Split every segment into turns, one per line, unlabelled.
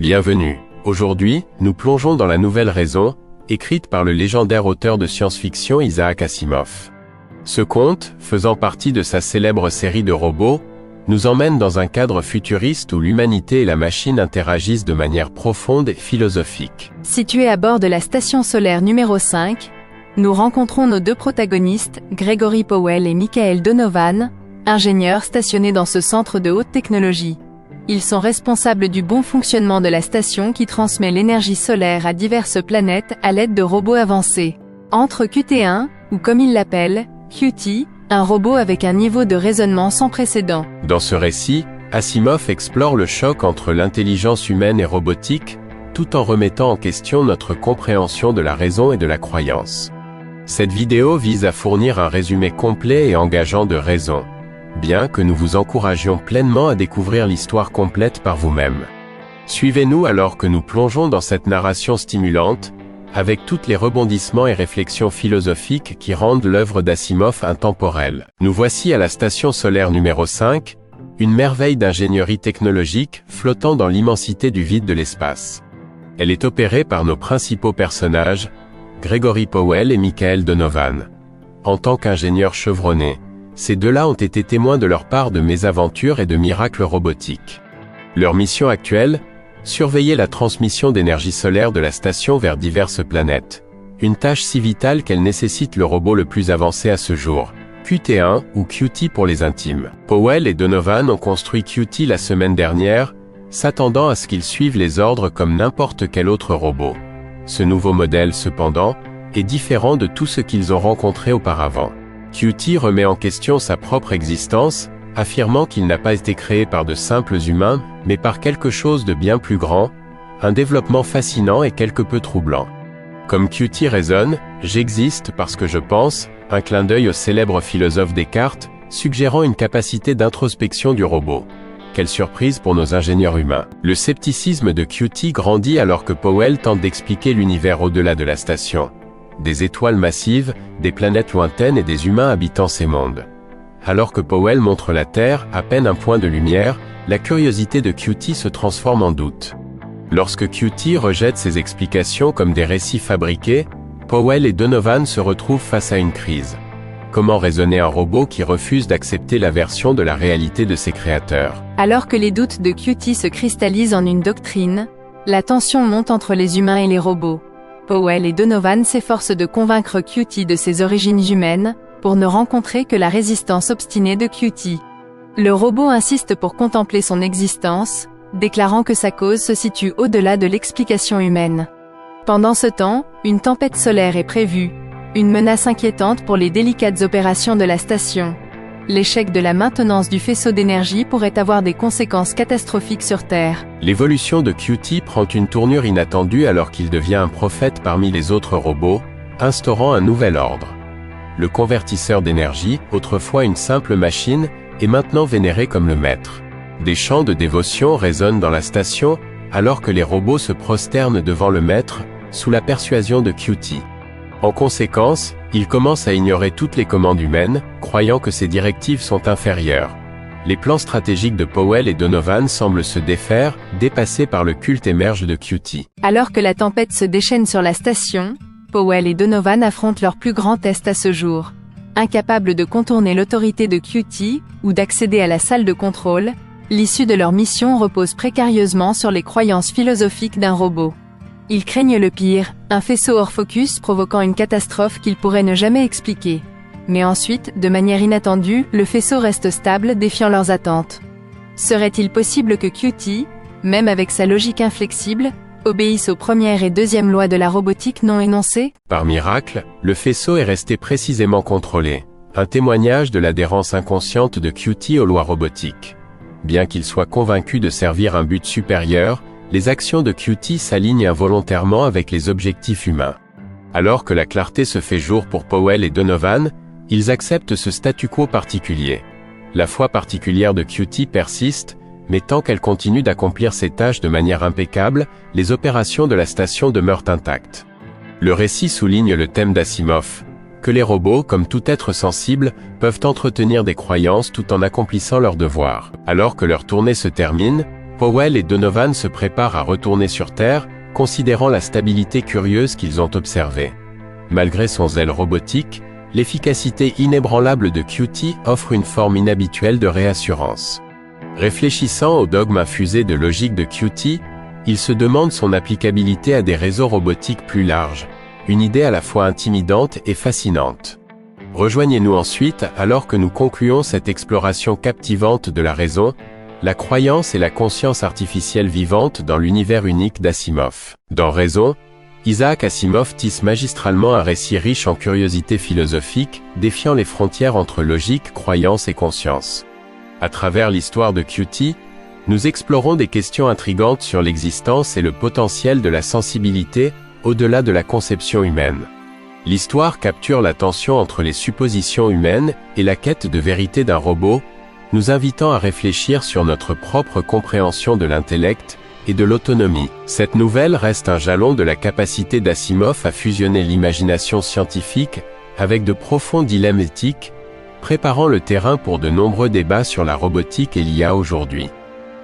Bienvenue. Aujourd'hui, nous plongeons dans la nouvelle raison, écrite par le légendaire auteur de science-fiction Isaac Asimov. Ce conte, faisant partie de sa célèbre série de robots, nous emmène dans un cadre futuriste où l'humanité et la machine interagissent de manière profonde et philosophique.
Situé à bord de la station solaire numéro 5, nous rencontrons nos deux protagonistes, Gregory Powell et Michael Donovan, ingénieurs stationnés dans ce centre de haute technologie. Ils sont responsables du bon fonctionnement de la station qui transmet l'énergie solaire à diverses planètes à l'aide de robots avancés. Entre QT1, ou comme ils l'appellent, QT, un robot avec un niveau de raisonnement sans précédent.
Dans ce récit, Asimov explore le choc entre l'intelligence humaine et robotique, tout en remettant en question notre compréhension de la raison et de la croyance. Cette vidéo vise à fournir un résumé complet et engageant de raison, bien que nous vous encouragions pleinement à découvrir l'histoire complète par vous-même. Suivez-nous alors que nous plongeons dans cette narration stimulante, avec tous les rebondissements et réflexions philosophiques qui rendent l'œuvre d'Asimov intemporelle. Nous voici à la station solaire numéro 5, une merveille d'ingénierie technologique flottant dans l'immensité du vide de l'espace. Elle est opérée par nos principaux personnages, Gregory Powell et Michael Donovan. En tant qu'ingénieurs chevronnés, ces deux-là ont été témoins de leur part de mésaventures et de miracles robotiques. Leur mission actuelle, surveiller la transmission d'énergie solaire de la station vers diverses planètes. Une tâche si vitale qu'elle nécessite le robot le plus avancé à ce jour, QT1 ou QT pour les intimes. Powell et Donovan ont construit QT la semaine dernière, s'attendant à ce qu'ils suivent les ordres comme n'importe quel autre robot. Ce nouveau modèle, cependant, est différent de tout ce qu'ils ont rencontré auparavant. QT remet en question sa propre existence, affirmant qu'il n'a pas été créé par de simples humains, mais par quelque chose de bien plus grand, un développement fascinant et quelque peu troublant. Comme QT raisonne, « j'existe parce que je pense », un clin d'œil au célèbre philosophe Descartes, suggérant une capacité d'introspection du robot. Quelle surprise pour nos ingénieurs humains. Le scepticisme de QT grandit alors que Powell tente d'expliquer l'univers au-delà de la station. Des étoiles massives, des planètes lointaines et des humains habitant ces mondes. Alors que Powell montre la Terre, à peine un point de lumière, la curiosité de QT se transforme en doute. Lorsque QT rejette ses explications comme des récits fabriqués, Powell et Donovan se retrouvent face à une crise. Comment raisonner un robot qui refuse d'accepter la version de la réalité de ses créateurs?
Alors que les doutes de QT se cristallisent en une doctrine, la tension monte entre les humains et les robots. Powell et Donovan s'efforcent de convaincre QT de ses origines humaines, pour ne rencontrer que la résistance obstinée de QT. Le robot insiste pour contempler son existence, déclarant que sa cause se situe au-delà de l'explication humaine. Pendant ce temps, une tempête solaire est prévue, une menace inquiétante pour les délicates opérations de la station. L'échec de la maintenance du faisceau d'énergie pourrait avoir des conséquences catastrophiques sur Terre.
L'évolution de QT prend une tournure inattendue alors qu'il devient un prophète parmi les autres robots, instaurant un nouvel ordre. Le convertisseur d'énergie, autrefois une simple machine, est maintenant vénéré comme le maître. Des chants de dévotion résonnent dans la station, alors que les robots se prosternent devant le maître, sous la persuasion de QT. En conséquence, ils commencent à ignorer toutes les commandes humaines, croyant que ces directives sont inférieures. Les plans stratégiques de Powell et Donovan semblent se défaire, dépassés par le culte émerge de QT.
Alors que la tempête se déchaîne sur la station, Powell et Donovan affrontent leur plus grand test à ce jour. Incapables de contourner l'autorité de QT, ou d'accéder à la salle de contrôle, l'issue de leur mission repose précarieusement sur les croyances philosophiques d'un robot. Ils craignent le pire, un faisceau hors focus provoquant une catastrophe qu'ils pourraient ne jamais expliquer. Mais ensuite, de manière inattendue, le faisceau reste stable, défiant leurs attentes. Serait-il possible que QT, même avec sa logique inflexible, obéissent aux premières et deuxièmes lois de la robotique non énoncées?
Par miracle, le faisceau est resté précisément contrôlé. Un témoignage de l'adhérence inconsciente de QT aux lois robotiques. Bien qu'il soit convaincu de servir un but supérieur, les actions de QT s'alignent involontairement avec les objectifs humains. Alors que la clarté se fait jour pour Powell et Donovan, ils acceptent ce statu quo particulier. La foi particulière de QT persiste, mais tant qu'elle continue d'accomplir ses tâches de manière impeccable, les opérations de la station demeurent intactes. Le récit souligne le thème d'Asimov, que les robots, comme tout être sensible, peuvent entretenir des croyances tout en accomplissant leurs devoirs. Alors que leur tournée se termine, Powell et Donovan se préparent à retourner sur Terre, considérant la stabilité curieuse qu'ils ont observée. Malgré son zèle robotique, l'efficacité inébranlable de QT offre une forme inhabituelle de réassurance. Réfléchissant au dogme infusé de logique de QT, il se demande son applicabilité à des réseaux robotiques plus larges, une idée à la fois intimidante et fascinante. Rejoignez-nous ensuite alors que nous concluons cette exploration captivante de la raison, la croyance et la conscience artificielle vivante dans l'univers unique d'Asimov. Dans Raison, Isaac Asimov tisse magistralement un récit riche en curiosités philosophiques, défiant les frontières entre logique, croyance et conscience. À travers l'histoire de QT, nous explorons des questions intrigantes sur l'existence et le potentiel de la sensibilité, au-delà de la conception humaine. L'histoire capture la tension entre les suppositions humaines et la quête de vérité d'un robot, nous invitant à réfléchir sur notre propre compréhension de l'intellect et de l'autonomie. Cette nouvelle reste un jalon de la capacité d'Asimov à fusionner l'imagination scientifique avec de profonds dilemmes éthiques, préparant le terrain pour de nombreux débats sur la robotique et l'IA aujourd'hui.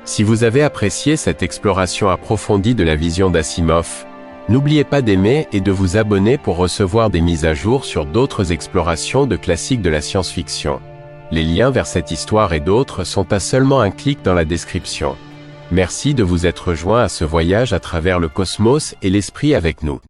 Si vous avez apprécié cette exploration approfondie de la vision d'Asimov, n'oubliez pas d'aimer et de vous abonner pour recevoir des mises à jour sur d'autres explorations de classiques de la science-fiction. Les liens vers cette histoire et d'autres sont à seulement un clic dans la description. Merci de vous être joints à ce voyage à travers le cosmos et l'esprit avec nous.